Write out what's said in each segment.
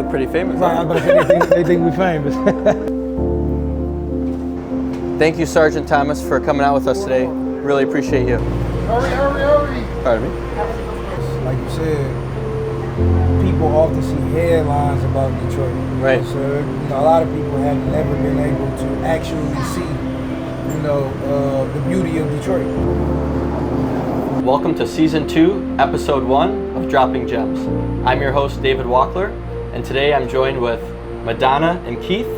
look pretty famous. Right, but they think we're famous. Thank you, Sergeant Thomas, for coming out with us today. Really appreciate you. Hurry. Pardon me? Like you said, people often see headlines about Detroit. Right. So, a lot of people have never been able to actually see, the beauty of Detroit. Welcome to Season 2, Episode 1 of Dropping Gems. I'm your host, David Wachler, and today I'm joined with Madonna and Keith.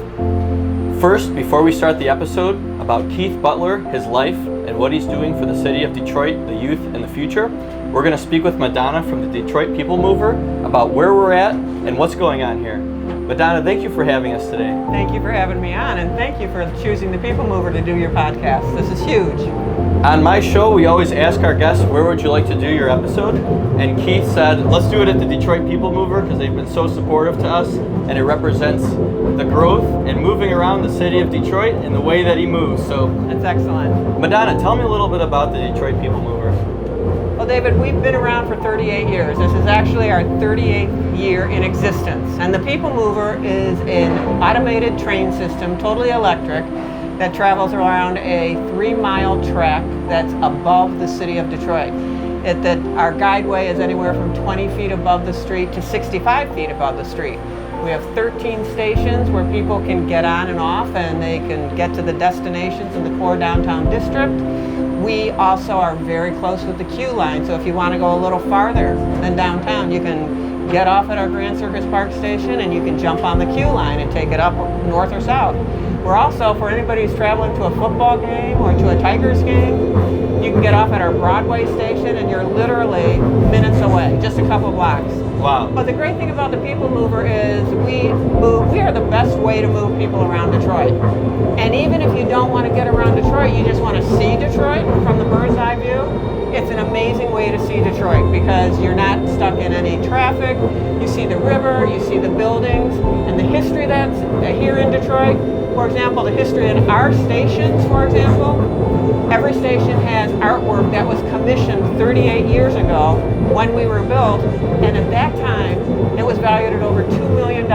First, before we start the episode, about Keith Butler, his life, and what he's doing for the city of Detroit, the youth, and the future, we're going to speak with Madonna from the Detroit People Mover about where we're at and what's going on here. Madonna, thank you for having us today. Thank you for having me on, and thank you for choosing the People Mover to do your podcast. This is huge. On my show, we always ask our guests, where would you like to do your episode? And Keith said, let's do it at the Detroit People Mover because they've been so supportive to us, and it represents the growth and moving around the city of Detroit in the way that he moves. So That's excellent. Madonna, tell me a little bit about the Detroit People Mover. Well, David, we've been around for 38 years. This is actually our 38th year in existence. And the People Mover is an automated train system, totally electric, that travels around a 3-mile track that's above the city of Detroit. Our guideway is anywhere from 20 feet above the street to 65 feet above the street. We have 13 stations where people can get on and off, and they can get to the destinations in the core downtown district. We also are very close with the Q line, so if you want to go a little farther than downtown, you can get off at our Grand Circus Park station and you can jump on the Q line and take it up north or south. We're also, for anybody who's traveling to a football game or to a Tigers game, you can get off at our Broadway station and you're literally minutes away, just a couple blocks. Wow. But the great thing about the People Mover is we are the best way to move people around Detroit. And even if you don't want to get around Detroit, you just want to see Detroit from the bird's eye view, it's an amazing way to see Detroit because you're not stuck in any traffic. You see the river, you see the buildings, and the history that's here in Detroit. For example, the history in our stations, for example, every station has artwork that was commissioned 38 years ago when we were built, and at that time, it was valued at over $2 million.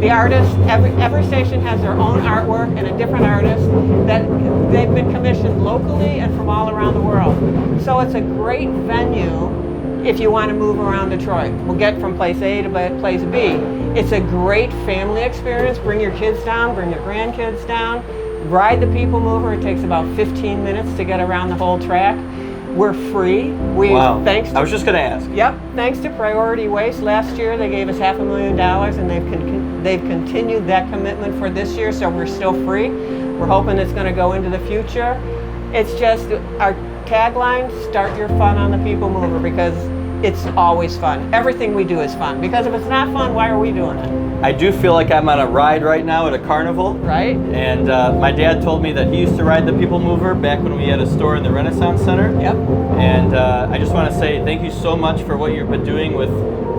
The artists, every station has their own artwork and a different artist that they've been commissioned locally and from all around the world. So it's a great venue if you want to move around Detroit. We'll get from place A to place B. It's a great family experience. Bring your kids down, bring your grandkids down. Ride the People Mover. It takes about 15 minutes to get around the whole track. We're free. Wow. I was just going to ask. Yep. Thanks to Priority Waste, last year they gave us $500,000, and they've continued that commitment for this year, so we're still free. We're hoping it's going to go into the future. It's just our tagline, start your fun on the People Mover, because it's always fun. Everything we do is fun, because if it's not fun, why are we doing it? I do feel like I'm on a ride right now at a carnival. Right? And my dad told me that he used to ride the People Mover back when we had a store in the Renaissance Center. Yep. And I just want to say thank you so much for what you've been doing with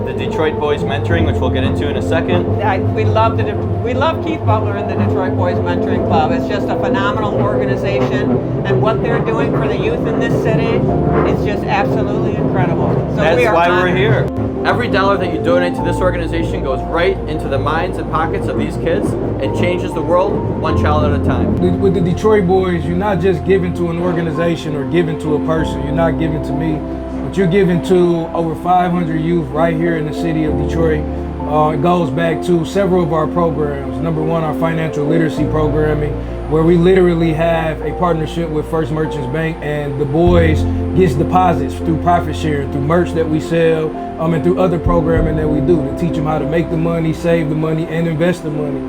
the Detroit Boys Mentoring, which we'll get into in a second. We love Keith Butler and the Detroit Boys Mentoring Club. It's just a phenomenal organization, and what they're doing for the youth in this city is just absolutely incredible. So that's why honored. we're here. Every dollar that you donate to this organization goes right into the minds and pockets of these kids and changes the world one child at a time. With the Detroit Boys, you're not just giving to an organization or giving to a person. You're not giving to me, but you're giving to over 500 youth right here in the city of Detroit. It goes back to several of our programs. Number one, our financial literacy programming, where we literally have a partnership with First Merchants Bank, and the boys gets deposits through profit sharing, through merch that we sell, and through other programming that we do to teach them how to make the money, save the money, and invest the money.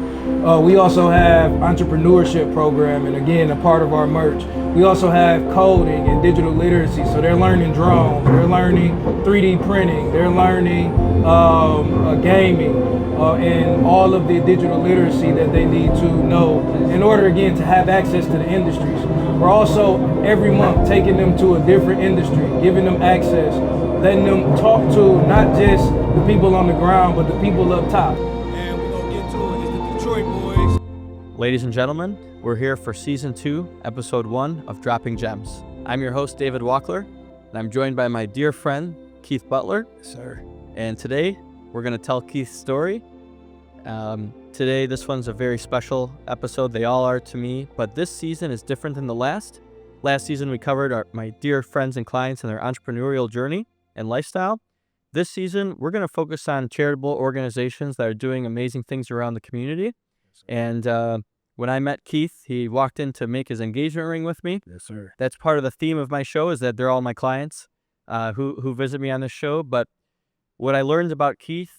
We also have entrepreneurship programming, again, a part of our merch. We also have coding and digital literacy, so they're learning drones, they're learning 3D printing, they're learning gaming, and all of the digital literacy that they need to know in order, again, to have access to the industries. We're also, every month, taking them to a different industry, giving them access, letting them talk to not just the people on the ground, but the people up top. And we're going to get to it. It's the Detroit Boys. Ladies and gentlemen, we're here for Season 2, Episode 1 of Dropping Gems. I'm your host, David Wachler, and I'm joined by my dear friend, Keith Butler. Yes, sir. And today, we're going to tell Keith's story Today, this one's a very special episode. They all are to me, but this season is different than the last. Last season, we covered my dear friends and clients and their entrepreneurial journey and lifestyle. This season, we're going to focus on charitable organizations that are doing amazing things around the community. And when I met Keith, he walked in to make his engagement ring with me. Yes, sir. That's part of the theme of my show, is that they're all my clients who visit me on this show. But what I learned about Keith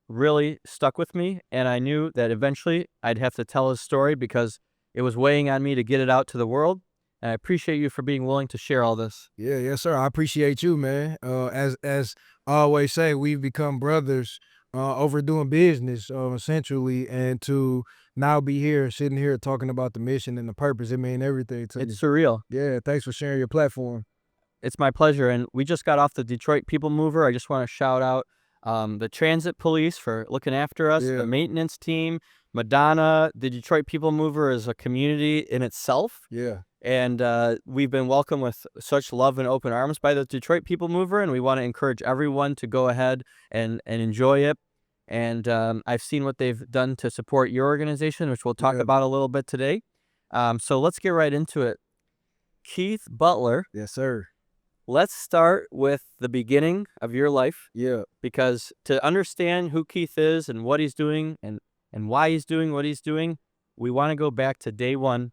really stuck with me, and I knew that eventually I'd have to tell his story because it was weighing on me to get it out to the world. And I appreciate you for being willing to share all this. Yeah, yes, sir. I appreciate you, man. As I always say, we've become brothers over doing business, essentially, and to now be here, sitting here, talking about the mission and the purpose, it means everything to me. It's surreal. Yeah, thanks for sharing your platform. It's my pleasure. And we just got off the Detroit People Mover. I just want to shout out the transit police for looking after us, Yeah. the maintenance team, Madonna. The Detroit People Mover is a community in itself. Yeah. And we've been welcomed with such love and open arms by the Detroit People Mover, and we want to encourage everyone to go ahead and enjoy it. And I've seen what they've done to support your organization, which we'll talk about a little bit today. So let's get right into it. Keith Butler. Yes, sir. Let's start with the beginning of your life. Yeah. Because to understand who Keith is and what he's doing and why he's doing what he's doing, we want to go back to day one.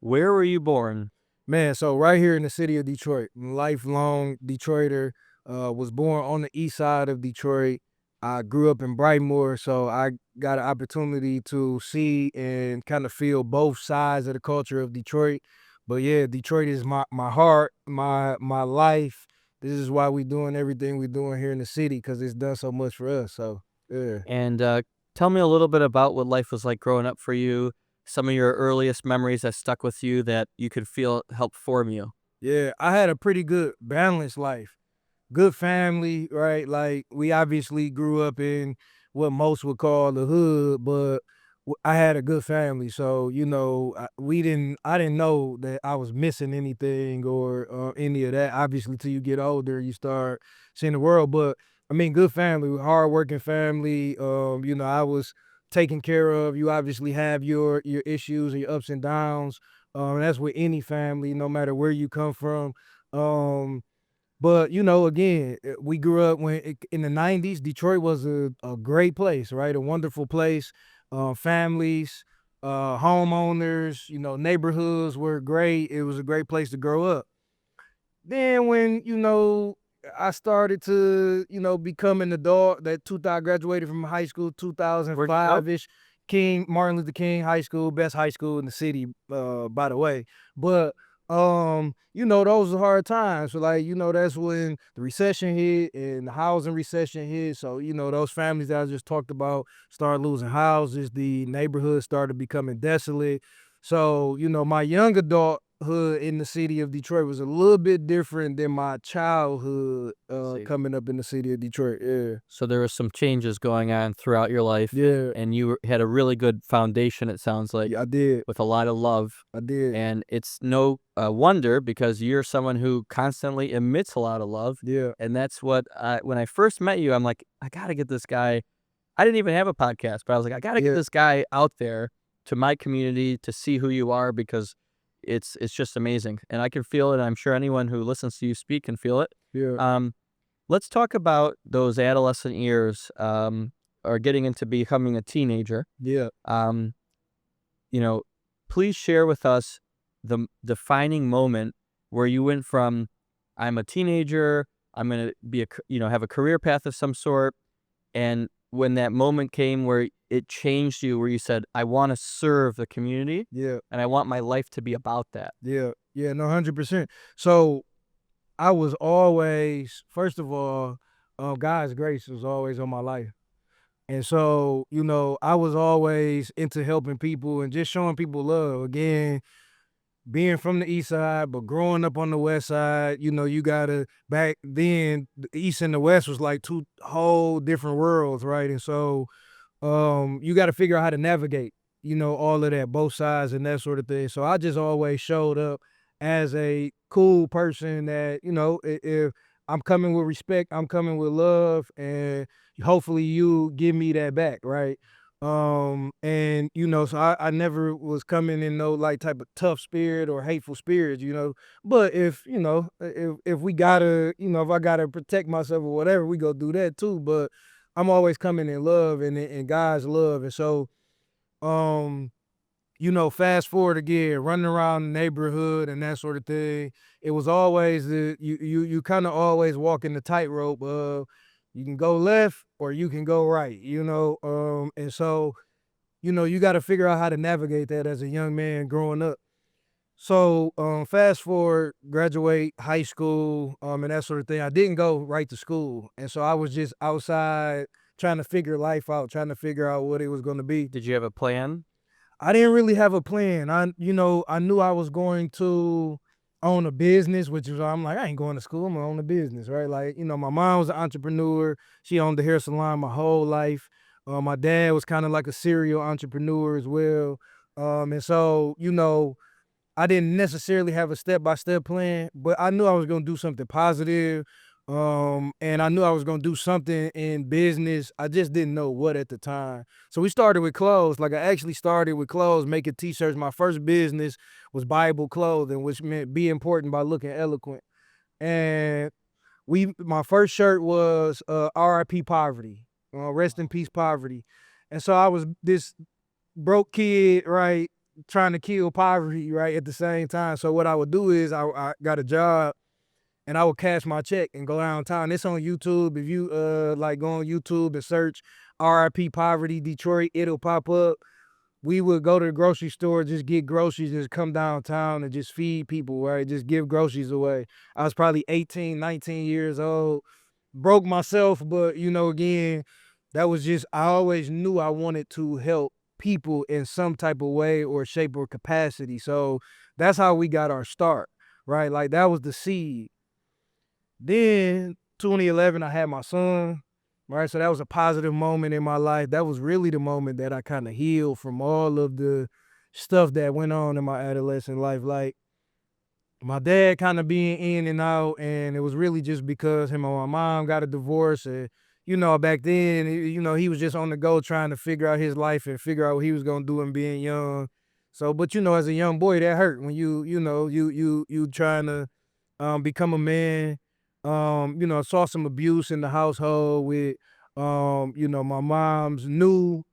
Where were you born? Man, so right here in the city of Detroit, lifelong Detroiter, was born on the east side of Detroit. I grew up in Brightmoor, so I got an opportunity to see and kind of feel both sides of the culture of Detroit. But yeah, Detroit is my heart, my life. This is why we doing everything we doing here in the city, because it's done so much for us. So yeah. And tell me a little bit about what life was like growing up for you. Some of your earliest memories that stuck with you that you could feel helped form you. Yeah, I had a pretty good balanced life. Good family, right? Like, we obviously grew up in what most would call the hood, but I had a good family. So, you know, I didn't know that I was missing anything or any of that. Obviously, till you get older, you start seeing the world. But I mean, good family, hardworking family. You know, I was taken care of. You obviously have your issues and your ups and downs. That's with any family, no matter where you come from. But, you know, again, we grew up in the 90s. Detroit was a great place, right? A wonderful place. Families, homeowners, you know, neighborhoods were great. It was a great place to grow up. Then when, you know, I started to, you know, become an adult, I graduated from high school 2005-ish. Martin Luther King High School, best high school in the city, by the way. But you know, those are hard times. So, like, you know, that's when the recession hit and the housing recession hit. So, you know, those families that I just talked about started losing houses. The neighborhood started becoming desolate. So, you know, my young adulthood in the city of Detroit was a little bit different than my childhood coming up in the city of Detroit. Yeah. So there were some changes going on throughout your life. Yeah. And you had a really good foundation, it sounds like. Yeah, I did. With a lot of love. I did. And it's no wonder, because you're someone who constantly emits a lot of love. Yeah. And that's what, when I first met you, I'm like, I got to get this guy. I didn't even have a podcast, but I was like, I got to get this guy out there to my community to see who you are, because it's just amazing. And I can feel it. And I'm sure anyone who listens to you speak can feel it. Yeah. Let's talk about those adolescent years, or getting into becoming a teenager. Yeah. You know, please share with us the defining moment where you went from, I'm a teenager, I'm going to be have a career path of some sort, and when that moment came where it changed you, where you said, I want to serve the community. Yeah. And I want my life to be about that. Yeah. Yeah. No, 100%. So I was always, first of all, God's grace was always on my life. And so, you know, I was always into helping people and just showing people love. Again, being from the east side, but growing up on the west side, you know, back then, the east and the west was like two whole different worlds, right? And so you got to figure out how to navigate, you know, all of that, both sides and that sort of thing. So I just always showed up as a cool person that, you know, if I'm coming with respect, I'm coming with love, and hopefully you give me that back, right? And so I never was coming in no like type of tough spirit or hateful spirit. But if we gotta, if I gotta protect myself or whatever, we go do that too. But I'm always coming in love and in God's love. And so, um, fast forward again, running around the neighborhood and that sort of thing. It was always you kind of always walking the tightrope of you can go left or you can go right. And so you got to figure out how to navigate that as a young man growing up. So, fast forward, graduate high school, and that sort of thing. I didn't go right to school, and so I was just outside trying to figure life out, trying to figure out what it was going to be. Did you have a plan? I didn't really have a plan. I knew I was going to own a business, which is why I'm like, I ain't going to school. I'm gonna own a business, right? Like, my mom was an entrepreneur. She owned the hair salon my whole life. My dad was kind of like a serial entrepreneur as well. And so, I didn't necessarily have a step-by-step plan, but I knew I was going to do something positive. And I knew I was going to do something in business. I just didn't know what at the time. So we started with clothes. Like I actually started with clothes, making t-shirts. My first business was Bible clothing, which meant be important by looking eloquent. And my first shirt was RIP Poverty, rest in peace poverty. And so I was this broke kid, right, trying to kill poverty, right, at the same time. So what I would do is I got a job and I would cash my check and go downtown. It's on YouTube. If you like go on YouTube and search RIP Poverty Detroit, it'll pop up. We would go to the grocery store, just get groceries, just come downtown and just feed people, right? Just give groceries away. I was probably 18, 19 years old, broke myself, but again, that was just, I always knew I wanted to help people in some type of way or shape or capacity. So that's how we got our start, right? Like that was the seed. Then 2011, I had my son, right? So that was a positive moment in my life. That was really the moment that I kind of healed from all of the stuff that went on in my adolescent life. Like my dad kind of being in and out, and it was really just because him and my mom got a divorce. And, back then, he was just on the go trying to figure out his life and figure out what he was going to do and being young. So, but, as a young boy, that hurt when you trying to become a man. I saw some abuse in the household with, my mom's new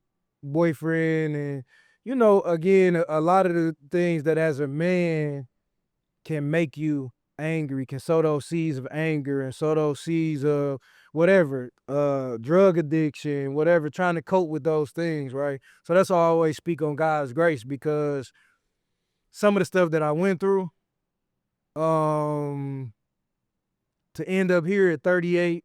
boyfriend. And, again, a lot of the things that as a man can make you angry, can sow those seeds of anger and sow those seeds of whatever, drug addiction, whatever, trying to cope with those things, right? So that's why I always speak on God's grace, because some of the stuff that I went through, to end up here at 38,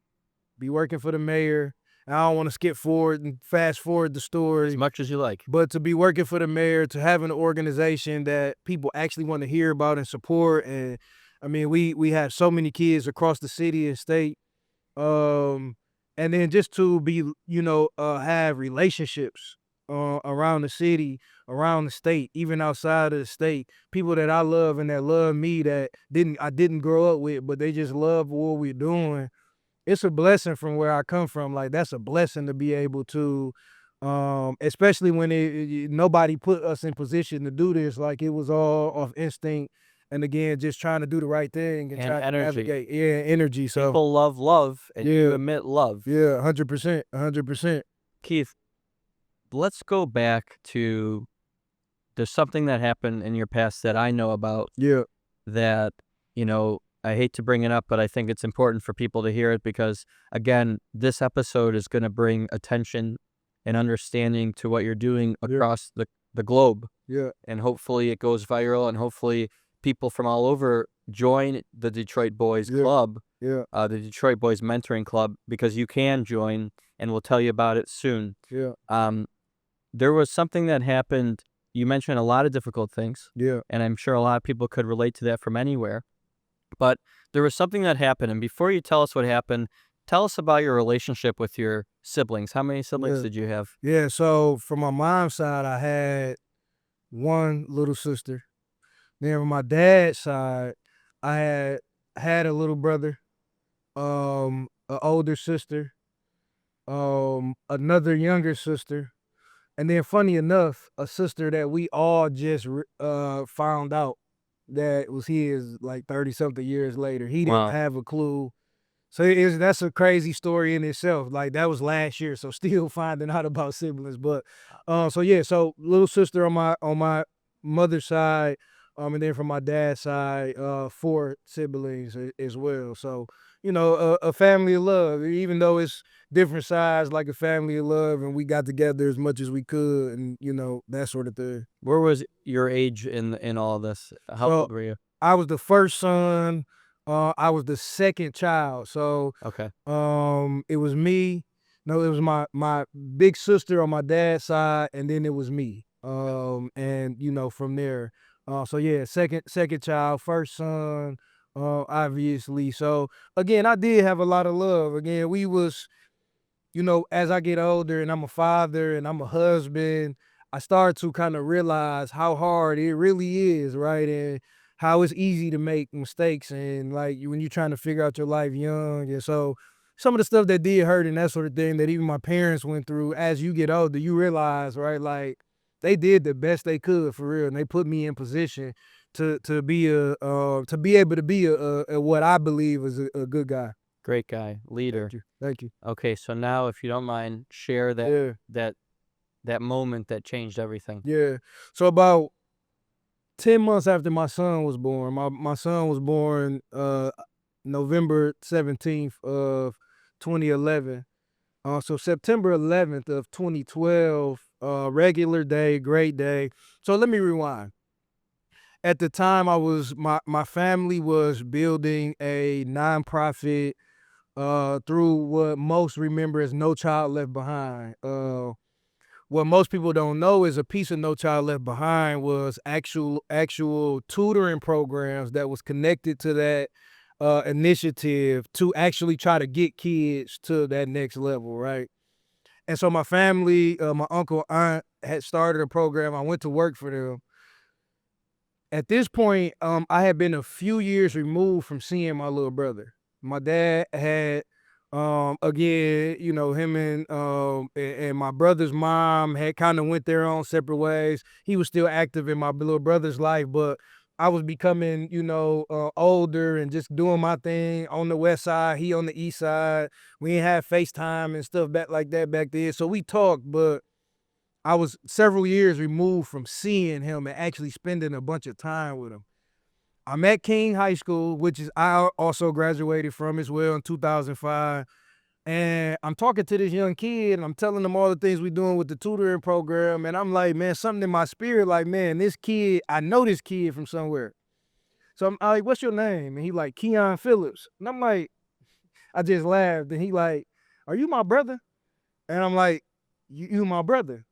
be working for the mayor. I don't want to skip forward and fast forward the story. As much as you like. But to be working for the mayor, to have an organization that people actually want to hear about and support. And I mean, we have so many kids across the city and state. And then just to be, have relationships around the city, around the state, even outside of the state, people that I love and that love me that I didn't grow up with, but they just love what we're doing. It's a blessing from where I come from. Like that's a blessing to be able to, especially when nobody put us in position to do this. Like it was all off instinct. And again, just trying to do the right thing and trying energy. to navigate. Yeah, energy. So people love love, and you emit love. Yeah, 100%, 100%. Keith, let's go back to, there's something that happened in your past that I know about. Yeah. That, I hate to bring it up, but I think it's important for people to hear it because, again, this episode is going to bring attention and understanding to what you're doing across the globe. Yeah. And hopefully it goes viral, and hopefully people from all over join the Detroit Boys Club, the Detroit Boys Mentoring Club, because you can join, and we'll tell you about it soon. Yeah. There was something that happened. You mentioned a lot of difficult things. Yeah. And I'm sure a lot of people could relate to that from anywhere. But there was something that happened. And before you tell us what happened, tell us about your relationship with your siblings. How many siblings did you have? Yeah. So from my mom's side, I had one little sister. Then on my dad's side, I had a little brother, an older sister, another younger sister, And then funny enough, a sister that we all just found out that was his like 30 something years later. He didn't Wow. have a clue. So that's a crazy story in itself. Like that was last year, so still finding out about siblings. But so yeah, so little sister on my mother's side, and then from my dad's side, 4 siblings as well. So a family of love. Even though it's different sides, like a family of love, and we got together as much as we could, and that sort of thing. Where was your age in all this? How So old were you? I was the first son. I was the second child. So Okay. it was me. No, it was my big sister on my dad's side, and then it was me. And from there. So yeah, second child, first son. Obviously. So again, I did have a lot of love. Again, we was as I get older and I'm a father and I'm a husband, I start to kind of realize how hard it really is, right? And how it's easy to make mistakes and like when you're trying to figure out your life young. And so some of the stuff that did hurt and that sort of thing that even my parents went through, as you get older, you realize, right? Like they did the best they could for real. And they put me in position to be to be able to be a what I believe is a good guy. Great guy, leader. Thank you. Thank you. Okay, so now if you don't mind, share that moment that changed everything. Yeah. So about 10 months after my son was born, my son was born November 17th of 2011. So September 11th of 2012, regular day, great day. So let me rewind. At the time my family was building a nonprofit through what most remember as No Child Left Behind. What most people don't know is a piece of No Child Left Behind was actual tutoring programs that was connected to that initiative to actually try to get kids to that next level, right? And so my family, my uncle, aunt had started a program. I went to work for them. At this point, I had been a few years removed from seeing my little brother. My dad had again, him and my brother's mom had kind of went their own separate ways. He was still active in my little brother's life, but I was becoming, older and just doing my thing on the west side, he on the east side. We didn't have FaceTime and stuff back like that back then. So we talked, but I was several years removed from seeing him and actually spending a bunch of time with him. I'm at King High School, which is I also graduated from as well in 2005. And I'm talking to this young kid and I'm telling him all the things we're doing with the tutoring program. And I'm like, man, something in my spirit, like, man, this kid, I know this kid from somewhere. So I'm like, what's your name? And he like, Keon Phillips. And I'm like, I just laughed. And he like, are you my brother? And I'm like, you my brother.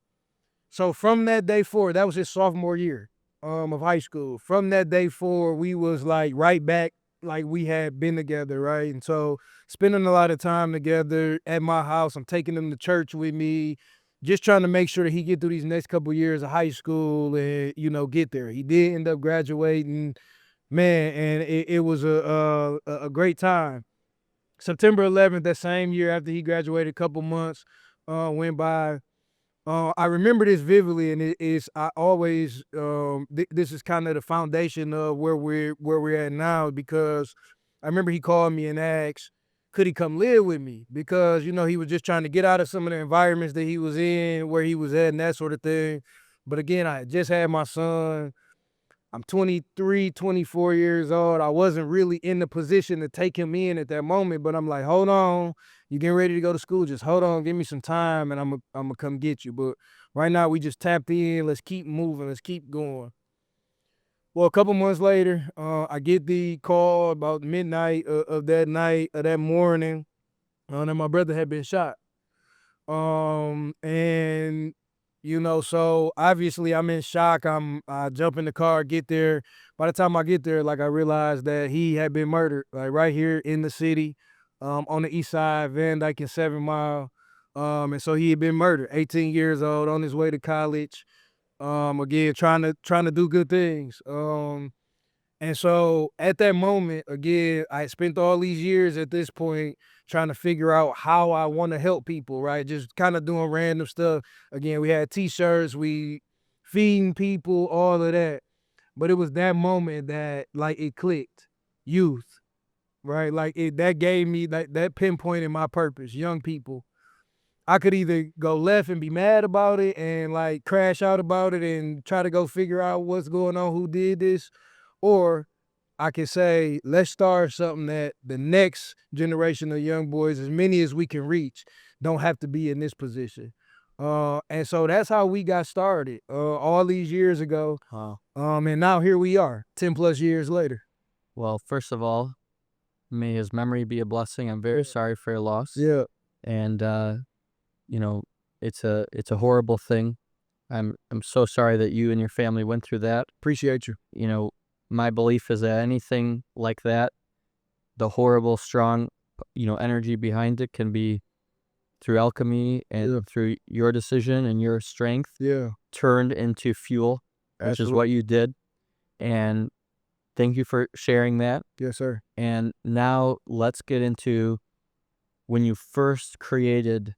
So from that day forward, that was his sophomore year of high school. From that day forward, we was like right back like we had been together, right? And so spending a lot of time together at my house. I'm taking him to church with me, just trying to make sure that he get through these next couple of years of high school and, get there. He did end up graduating, man, and it was a great time. September 11th, that same year after he graduated, a couple months went by. I remember this vividly, and it is I always this is kind of the foundation of where we're at now, because I remember he called me and asked, could he come live with me, because he was just trying to get out of some of the environments that he was in, where he was at, and that sort of thing. But again, I had just had my son. I'm 23, 24 years old. I wasn't really in the position to take him in at that moment, but I'm like, hold on, you getting ready to go to school? Just hold on, give me some time, and I'm gonna come get you. But right now, we just tapped in. Let's keep moving. Let's keep going. Well, a couple months later, I get the call about midnight of that night, of that morning, that my brother had been shot. And so obviously I'm in shock. I jump in the car, get there. By the time I get there, like I realized that he had been murdered, like right here in the city, on the east side, Van Dyke and 7 Mile. And so he had been murdered, 18 years old, on his way to college. Again, trying to do good things. And so at that moment, again, I spent all these years at this point trying to figure out how I want to help people, right? Just kind of doing random stuff. Again, we had t-shirts, we feeding people, all of that. But it was that moment that like it clicked. Youth, right? Like that gave me that pinpointed my purpose, young people. I could either go left and be mad about it and like crash out about it and try to go figure out what's going on, who did this, or I could say, let's start something that the next generation of young boys, as many as we can reach, don't have to be in this position. And so that's how we got started all these years ago. Wow. And now here we are, 10 plus years later. Well, first of all, may his memory be a blessing. I'm very sorry for your loss. Yeah. And you know, it's a horrible thing. I'm so sorry that you and your family went through that. Appreciate you. You know, my belief is that anything like that, the horrible, strong, energy behind it can be through alchemy and through your decision and your strength turned into fuel, which is what you did. And thank you for sharing that. Yes, sir. And now let's get into when you first created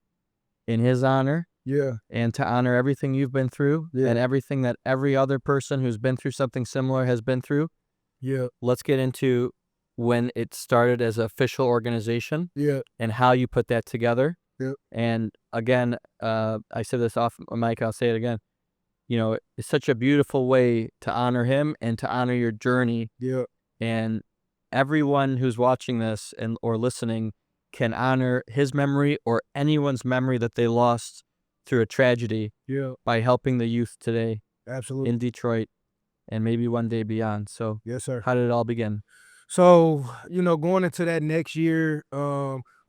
in his honor. Yeah. And to honor everything you've been through and everything that every other person who's been through something similar has been through. Yeah. Let's get into when it started as an official organization. Yeah. And how you put that together. Yeah. And again, I said this off mic, I'll say it again. It's such a beautiful way to honor him and to honor your journey. Yeah. And everyone who's watching this or listening can honor his memory or anyone's memory that they lost through a tragedy by helping the youth today. Absolutely. In Detroit and maybe one day beyond. So yes, sir. How did it all begin? So, going into that next year,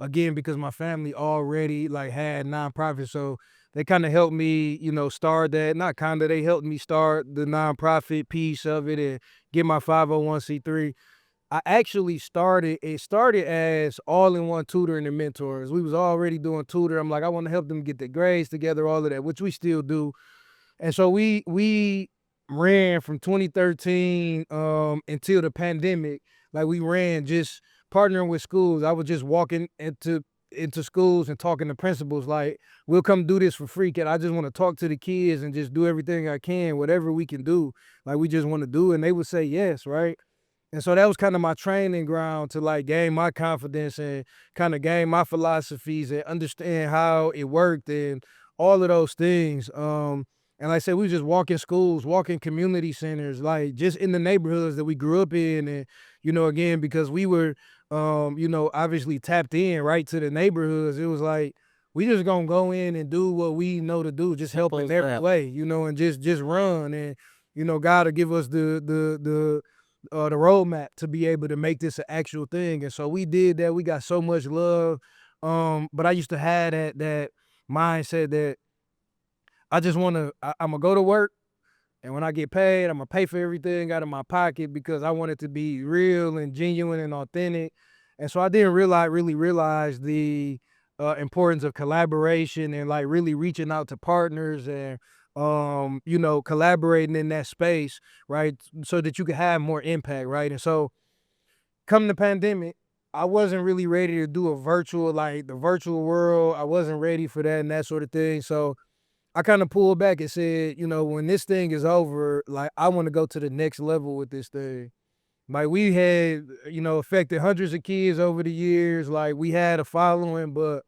again, because my family already like had nonprofits, so they kind of helped me, start that. Not kind of, they helped me start the nonprofit piece of it and get my 501c3. I actually started as all-in-one tutoring and mentors. We was already doing tutor. I'm like, I want to help them get their grades together, all of that, which we still do. And so we ran from 2013 until the pandemic. Like we ran just partnering with schools. I was just walking into schools and talking to principals like, we'll come do this for free. I just want to talk to the kids and just do everything I can, whatever we can do. Like we just want to do it. And they would say yes, right? And so that was kind of my training ground to like gain my confidence and kind of gain my philosophies and understand how it worked and all of those things. And like I said, we just walk in schools, walk in community centers, like just in the neighborhoods that we grew up in. And, again, because we were, obviously tapped in right to the neighborhoods, it was like, we just gonna go in and do what we know to do, just help in every way, and just run. And, God will give us the roadmap to be able to make this an actual thing. And so we did that. We got so much love. But I used to have that mindset that I just I'm gonna go to work, and when I get paid, I'm gonna pay for everything out of my pocket because I want it to be real and genuine and authentic. And so I didn't really realize the importance of collaboration and like really reaching out to partners and collaborating in that space, right? So that you could have more impact, right? And so come the pandemic, I wasn't really ready to do the virtual world. I wasn't ready for that and that sort of thing. So I kind of pulled back and said, when this thing is over, like I want to go to the next level with this thing. Like we had, affected hundreds of kids over the years. Like we had a following, but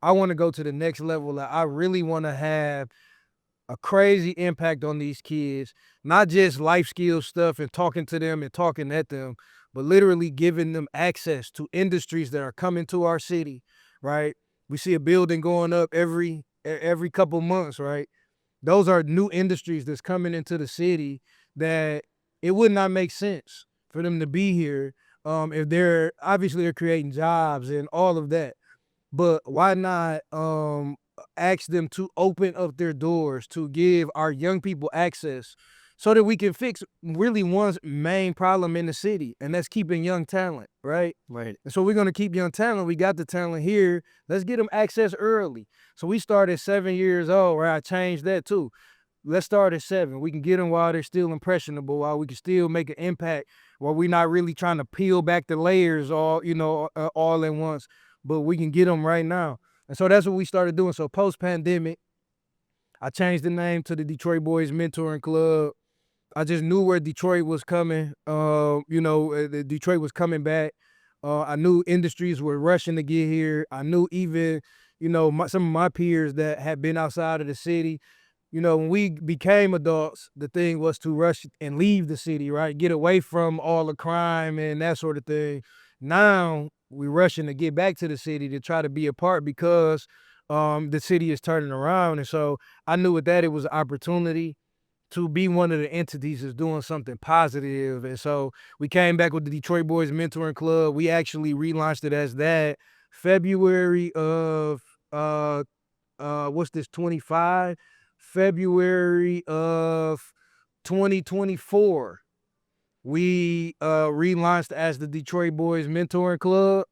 I want to go to the next level. Like I really want to have a crazy impact on these kids, not just life skills stuff and talking to them and talking at them, but literally giving them access to industries that are coming to our city, right? We see a building going up every couple months, right? Those are new industries that's coming into the city that it would not make sense for them to be here if they're creating jobs and all of that. But why not ask them to open up their doors to give our young people access so that we can fix really one's main problem in the city, and that's keeping young talent, right? Right. And so we're going to keep young talent. We got the talent here. Let's get them access early. So we started 7 years old, where I changed that too. let's start at 7. We can get them while they're still impressionable, while we can still make an impact, while we're not really trying to peel back the layers all at once, but we can get them right now. And so that's what we started doing. So post-pandemic, I changed the name to the Detroit Boys Mentoring Club. I just knew where Detroit was coming. Detroit was coming back. I knew industries were rushing to get here. I knew even, some of my peers that had been outside of the city. When we became adults, the thing was to rush and leave the city, right? Get away from all the crime and that sort of thing. Now we're rushing to get back to the city to try to be a part because the city is turning around. And so I knew with that it was an opportunity to be one of the entities that's doing something positive. And so we came back with the Detroit Boys Mentoring Club. We actually relaunched it as that February of, what's this, 25? February of 2024. We relaunched as the Detroit Boys Mentoring Club.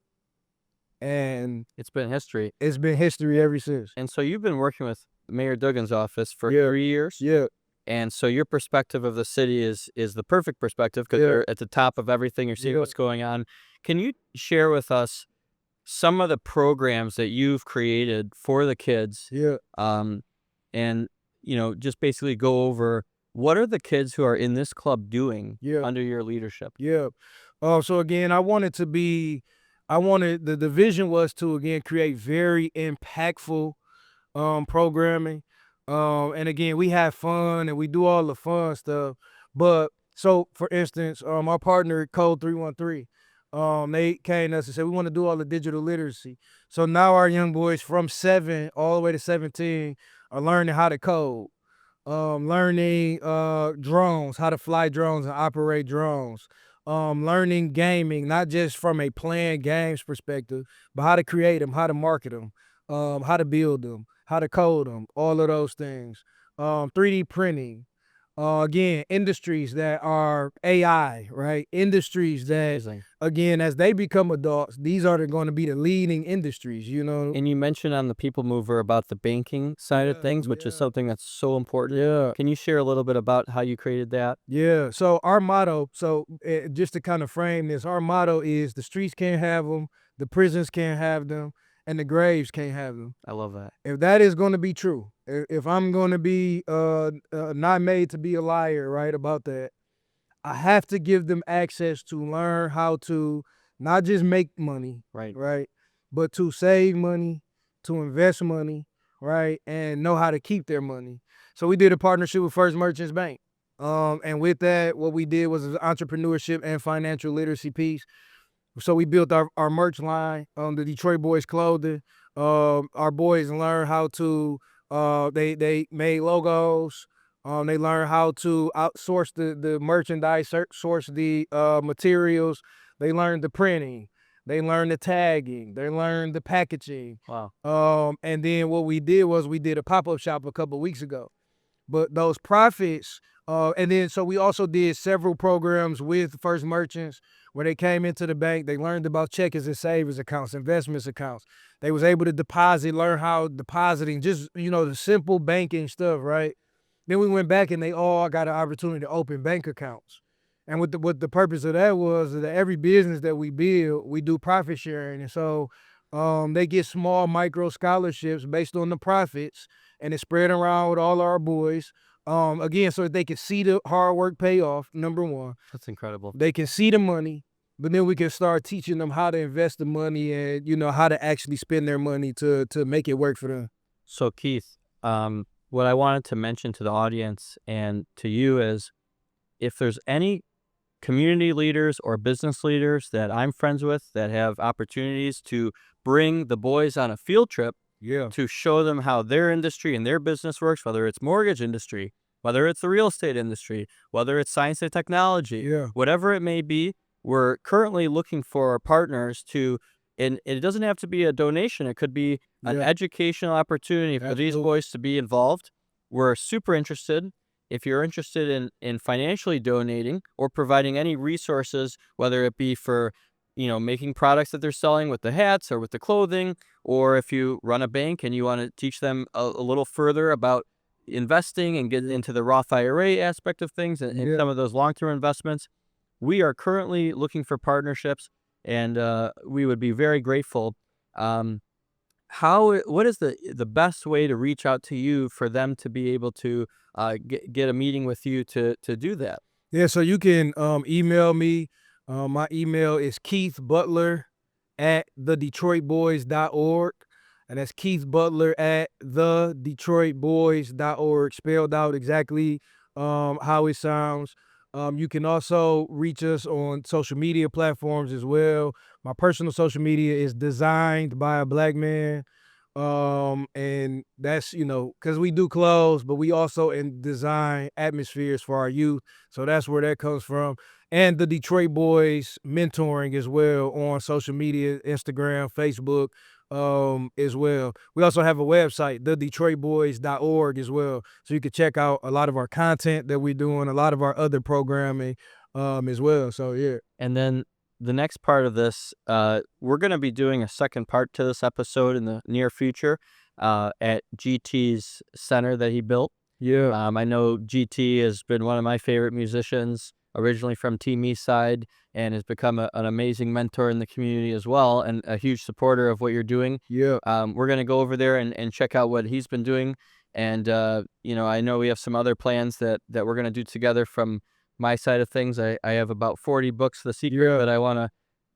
And It's been history. it's been history ever since. And so you've been working with Mayor Duggan's office for Yeah. 3 years. Yeah. And so your perspective of the city is the perfect perspective because Yeah. you're at the top of everything. You're seeing Yeah. what's going on. Can you share with us some of the programs that you've created for the kids? Yeah. And just basically go over what are the kids who are in this club doing Yeah. under your leadership? Yeah. So again, the vision was to again create very impactful programming. And again, we have fun and we do all the fun stuff. But so for instance, our partner Code 313, they came to us and said we want to do all the digital literacy. So now our young boys from 7 all the way to 17 are learning how to code. Learning drones, how to fly drones and operate drones. Learning gaming, not just from a playing games perspective, but how to create them, how to market them, how to build them, how to code them, all of those things. 3D printing. Again, industries that are AI, right? Industries that, Amazing. again, as they become adults, these are going to be the leading industries, And you mentioned on the People Mover about the banking side of things, which is something that's so important. Yeah. Can you share a little bit about how you created that? Yeah. So our motto, just to kind of frame this, our motto is the streets can't have them, the prisons can't have them, and the graves can't have them. I love that. If that is going to be true, if I'm going to be not made to be a liar, right, about that, I have to give them access to learn how to not just make money, Right. but to save money, to invest money, right, and know how to keep their money. So we did a partnership with First Merchants Bank. And with that, what we did was an entrepreneurship and financial literacy piece. So we built our merch line, the Detroit Boys clothing. Our boys learned how to, they made logos. They learned how to outsource the merchandise, source the materials. They learned the printing. They learned the tagging. They learned the packaging. Wow. And then what we did was we did a pop-up shop a couple of weeks ago. But those profits, and then so we also did several programs with First Merchants where they came into the bank. They learned about checkers and savings accounts, investments accounts. They was able to deposit, learn how depositing, just, the simple banking stuff, right? Then we went back and they all got an opportunity to open bank accounts. And what the purpose of that was that every business that we build, we do profit sharing. And so they get small micro scholarships based on the profits, and it's spread around with all our boys. Again, so that they can see the hard work pay off, number one. That's incredible. They can see the money, but then we can start teaching them how to invest the money and, how to actually spend their money to make it work for them. So Keith, what I wanted to mention to the audience and to you is if there's any community leaders or business leaders that I'm friends with that have opportunities to bring the boys on a field trip to show them how their industry and their business works, whether it's mortgage industry, whether it's the real estate industry, whether it's science and technology, whatever it may be, we're currently looking for partners to, and it doesn't have to be a donation. It could be an educational opportunity for these boys to be involved. We're super interested. If you're interested in financially donating or providing any resources, whether it be for, making products that they're selling with the hats or with the clothing, or if you run a bank and you want to teach them a little further about investing and getting into the Roth IRA aspect of things and some of those long-term investments. We are currently looking for partnerships, and we would be very grateful. What is the best way to reach out to you for them to be able to get a meeting with you to do that? Yeah, so you can email me. My email is Keith Butler at thedetroitboys.org. And that's Keith Butler at thedetroitboys.org, spelled out exactly how it sounds. You can also reach us on social media platforms as well. My personal social media is Designed by a Black Man. And that's, because we do clothes, but we also design atmospheres for our youth. So that's where that comes from. And the Detroit Boys mentoring as well on social media, Instagram, Facebook, as well. We also have a website, thedetroitboys.org as well. So you can check out a lot of our content that we're doing, a lot of our other programming, as well. So yeah. And then the next part of this, we're going to be doing a second part to this episode in the near future at GT's center that he built. Yeah. I know GT has been one of my favorite musicians, originally from Team East Side, and has become an amazing mentor in the community as well, and a huge supporter of what you're doing. Yeah. We're going to go over there and check out what he's been doing. And, I know we have some other plans that we're going to do together from my side of things. I have about 40 books, The Secret, that I want to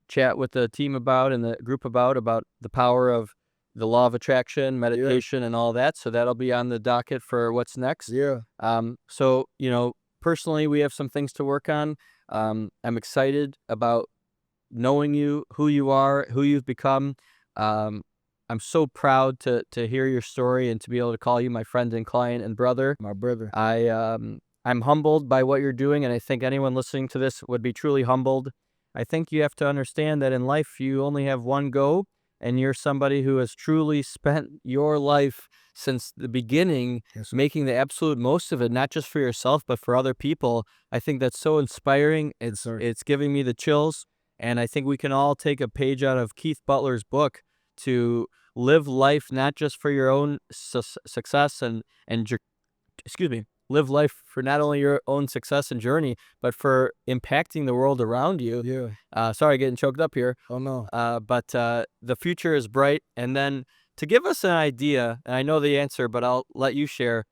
chat with the team about and the group about the power of the law of attraction, meditation, and all that. So that'll be on the docket for what's next. Yeah. So, personally, we have some things to work on. I'm excited about knowing you, who you are, who you've become. I'm so proud to hear your story and to be able to call you my friend and client and brother. My brother. I'm humbled by what you're doing, and I think anyone listening to this would be truly humbled. I think you have to understand that in life you only have one go, and you're somebody who has truly spent your life since the beginning making the absolute most of it, not just for yourself, but for other people. I think that's so inspiring. It's giving me the chills, and I think we can all take a page out of Keith Butler's book to live life not just for your own success and live life for not only your own success and journey, but for impacting the world around you. Yeah. Sorry, getting choked up here. Oh no. But the future is bright. And then to give us an idea, and I know the answer, but I'll let you share.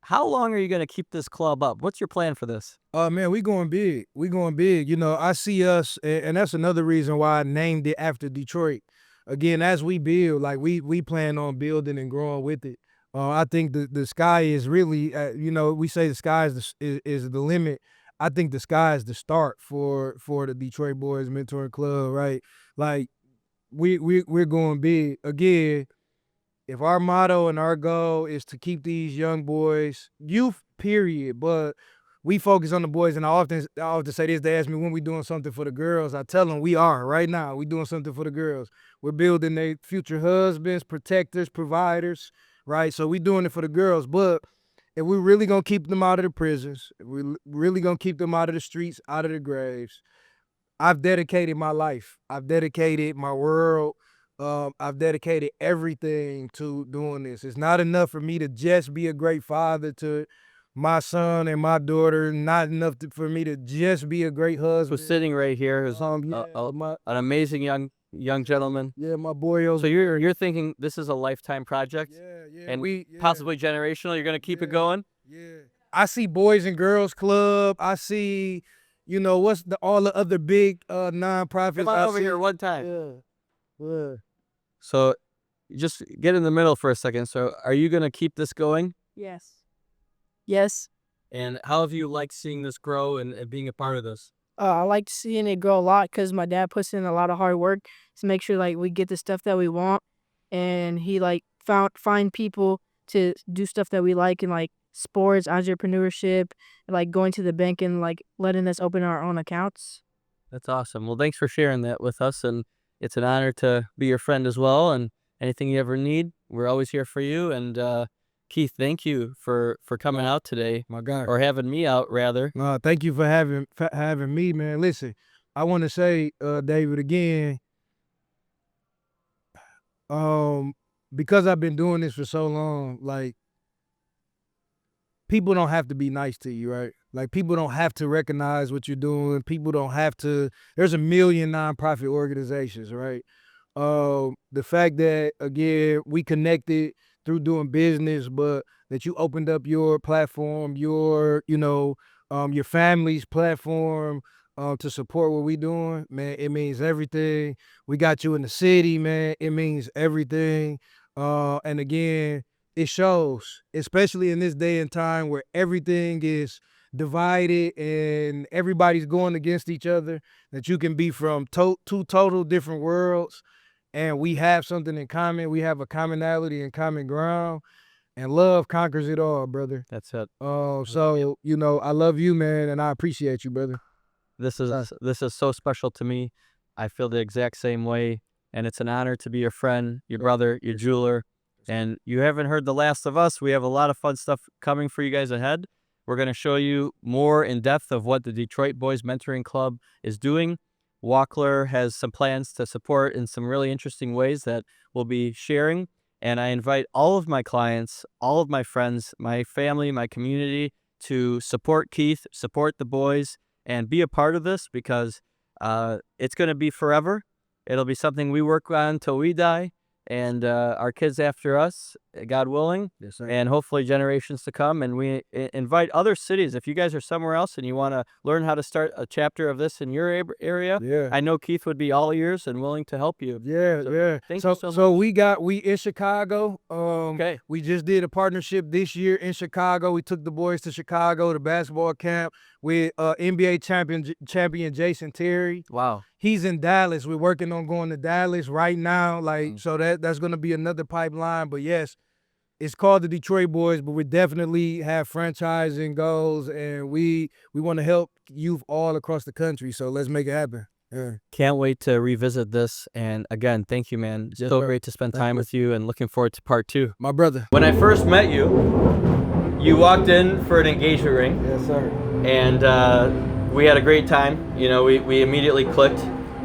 How long are you going to keep this club up? What's your plan for this? Man, we going big. We going big. I see us, and that's another reason why I named it after Detroit. Again, as we build, like we plan on building and growing with it. I think the sky is really, we say the sky is the limit. I think the sky is the start for the Detroit Boys Mentoring Club, right? Like we're going big. Again, if our motto and our goal is to keep these young boys, youth, period, but we focus on the boys, and I often say this. They ask me when we doing something for the girls. I tell them we are right now. We doing something for the girls. We're building their future husbands, protectors, providers, right? So we doing it for the girls. But if we're really gonna keep them out of the prisons, if we're really gonna keep them out of the streets, out of the graves, I've dedicated my life. I've dedicated my world. I've dedicated everything to doing this. It's not enough for me to just be a great father to my son and my daughter, not enough for me to just be a great husband. So sitting right here is an amazing young gentleman. Yeah, my boy. So you're thinking this is a lifetime project? Yeah. And possibly generational. You're gonna keep it going? Yeah. I see Boys and Girls Club. I see, what's all the other big nonprofits. Come on over here one time. Yeah. So just get in the middle for a second. So are you gonna keep this going? Yes. And how have you liked seeing this grow and being a part of this? I like seeing it grow a lot because my dad puts in a lot of hard work to make sure we get the stuff that we want, and he find people to do stuff that we like, and sports, entrepreneurship, and going to the bank and letting us open our own accounts. That's awesome. Well, thanks for sharing that with us, and it's an honor to be your friend as well. And anything you ever need, we're always here for you. And Keith, thank you for coming out today. My God. Or having me out, rather. Thank you for having me, man. Listen, I want to say, David, again, because I've been doing this for so long, people don't have to be nice to you, right? Like, people don't have to recognize what you're doing. People don't have to. There's a million nonprofit organizations, right? The fact that, again, we connected through doing business, but that you opened up your platform, your family's platform, to support what we doing, man, it means everything. We got you in the city, man. It means everything. And again, it shows, especially in this day and time where everything is divided and everybody's going against each other, that you can be from two total different worlds, and we have something in common. We have a commonality and common ground, and love conquers it all, brother. That's it. So, I love you, man, and I appreciate you, brother. This is so special to me. I feel the exact same way, and it's an honor to be your friend, your brother, your jeweler. And you haven't heard the last of us. We have a lot of fun stuff coming for you guys ahead. We're going to show you more in depth of what the Detroit Boys Mentoring Club is doing. Wachler has some plans to support in some really interesting ways that we'll be sharing. And I invite all of my clients, all of my friends, my family, my community to support Keith, support the boys, and be a part of this, because it's going to be forever. It'll be something we work on till we die, and our kids after us, God willing, Yes, sir. and hopefully generations to come. And we invite other cities. If you guys are somewhere else and you want to learn how to start a chapter of this in your area, Yeah. I know Keith would be all ears and willing to help you. Yeah, So, yeah. thank you so much. So we in Chicago. Okay. We just did a partnership this year in Chicago. We took the boys to Chicago to basketball camp with NBA champion Jason Terry. Wow. He's in Dallas. We're working on going to Dallas right now. So that's going to be another pipeline. But yes, it's called the Detroit Boys, but we definitely have franchising goals, and we want to help youth all across the country. So let's make it happen. Yeah. Can't wait to revisit this. And again, thank you, man. Yes, So sir. great to spend time with you, and looking forward to part 2. My brother. When I first met you, you walked in for an engagement ring, Yes, sir. and we had a great time. We immediately clicked.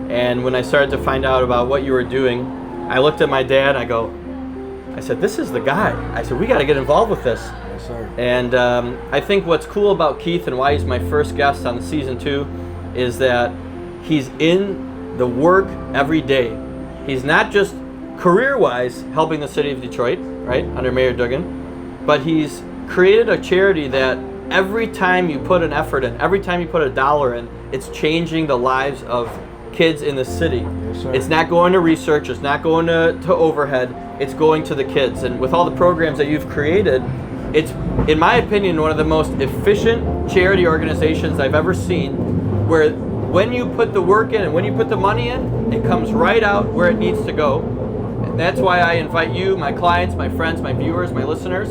And when I started to find out about what you were doing, I looked at my dad. I said, this is the guy. I said, we got to get involved with this. Yes, sir. And I think what's cool about Keith and why he's my first guest on the season 2 is that he's in the work every day. He's not just career-wise helping the city of Detroit, right, under Mayor Duggan, but he's created a charity that every time you put an effort in, every time you put a dollar in, it's changing the lives of kids in the city. Yes, sir. It's not going to research, it's not going to overhead, it's going to the kids. And with all the programs that you've created, it's, in my opinion, one of the most efficient charity organizations I've ever seen, where when you put the work in and when you put the money in, it comes right out where it needs to go. And that's why I invite you, my clients, my friends, my viewers, my listeners,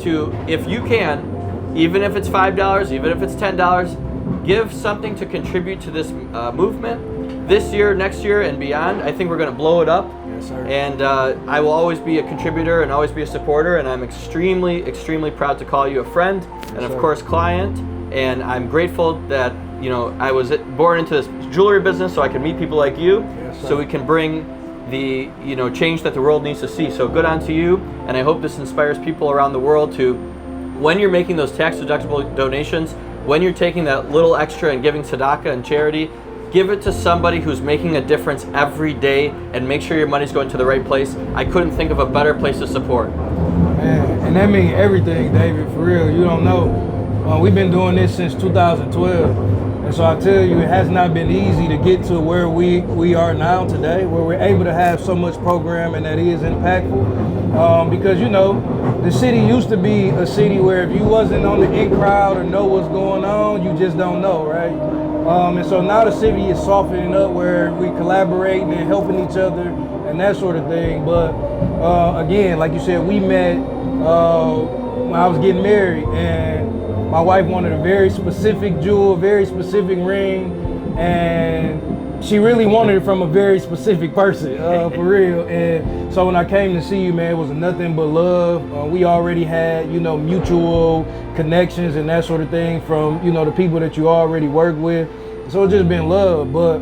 to, if you can, even if it's $5, even if it's $10, give something to contribute to this movement. This year, next year, and beyond, I think we're going to blow it up. Yes, sir. And I will always be a contributor and always be a supporter, and I'm extremely, extremely proud to call you a friend and, of sir. course, client. And I'm grateful that, I was born into this jewelry business so I can meet people like you, Yes, sir. so we can bring the, change that the world needs to see. So good on to you, and I hope this inspires people around the world to, when you're making those tax-deductible donations, when you're taking that little extra and giving tzedakah and charity, give it to somebody who's making a difference every day, and make sure your money's going to the right place. I couldn't think of a better place to support. Man, and that means everything, David, for real. You don't know. We've been doing this since 2012. And so I tell you, it has not been easy to get to where we are now today, where we're able to have so much programming that is impactful. Because, the city used to be a city where if you wasn't on the in crowd or know what's going on, you just don't know, right? And so now the city is softening up, where we collaborating and helping each other and that sort of thing. But again, like you said, we met when I was getting married, and my wife wanted a very specific jewel, a very specific ring, and she really wanted it from a very specific person, for real. And so when I came to see you, man, it was nothing but love. We already had, mutual connections and that sort of thing from, the people that you already work with. So it's just been love. But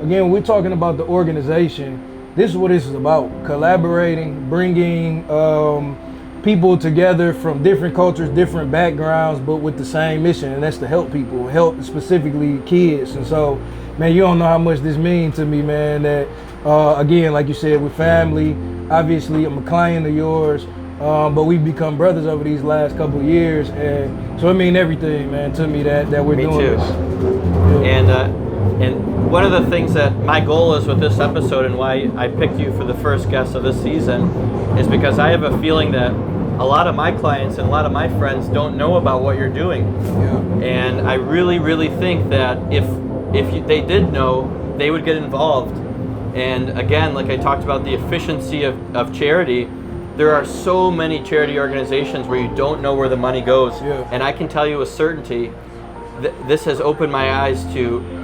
again, we're talking about the organization. This is what this is about: collaborating, bringing people together from different cultures, different backgrounds, but with the same mission, and that's to help people, help specifically kids. And so, man, you don't know how much this means to me, man, that, again, like you said, with family, obviously I'm a client of yours, but we've become brothers over these last couple of years, and so it means everything, man, to me that we're doing too. this. And one of the things that my goal is with this episode and why I picked you for the first guest of this season is because I have a feeling that a lot of my clients and a lot of my friends don't know about what you're doing. Yeah. And I really, really think that if they did know, they would get involved. And again, like I talked about the efficiency of charity, there are so many charity organizations where you don't know where the money goes. Yeah. And I can tell you with certainty, this has opened my eyes to,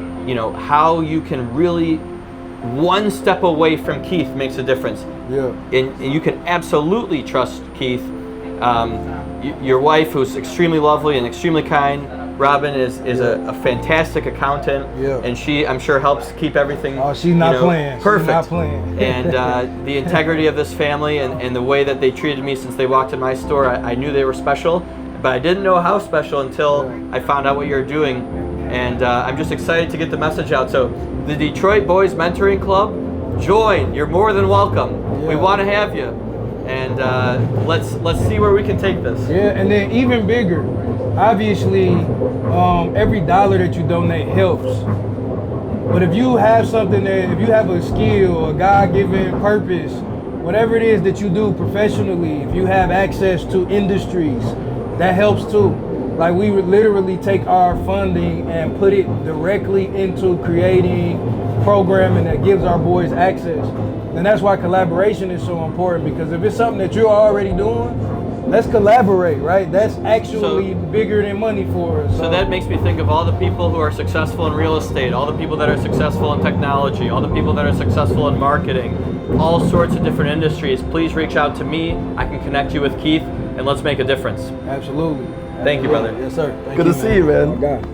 how you can really, one step away from Keith makes a difference. Yeah. And you can absolutely trust Keith. Your wife, who's extremely lovely and extremely kind, Robin, is a fantastic accountant, and she, I'm sure, helps keep everything. Oh, she's not playing. Perfect. She's not playing. And the integrity of this family and the way that they treated me since they walked in my store, I knew they were special, but I didn't know how special until I found out what you're doing. And I'm just excited to get the message out. So the Detroit Boys Mentoring Club, join. You're more than welcome. Yeah. We want to have you. And let's see where we can take this. Yeah, and then even bigger, obviously, every dollar that you donate helps. But if you have something if you have a skill, a God-given purpose, whatever it is that you do professionally, if you have access to industries, that helps too. Like, we would literally take our funding and put it directly into creating programming that gives our boys access. And that's why collaboration is so important, because if it's something that you're already doing, let's collaborate, right? That's actually bigger than money for us. So that makes me think of all the people who are successful in real estate, all the people that are successful in technology, all the people that are successful in marketing, all sorts of different industries. Please reach out to me. I can connect you with Keith, and let's make a difference. Absolutely. Thank you, brother. Yes, sir. Thank Good you, to see you, man. Oh, God.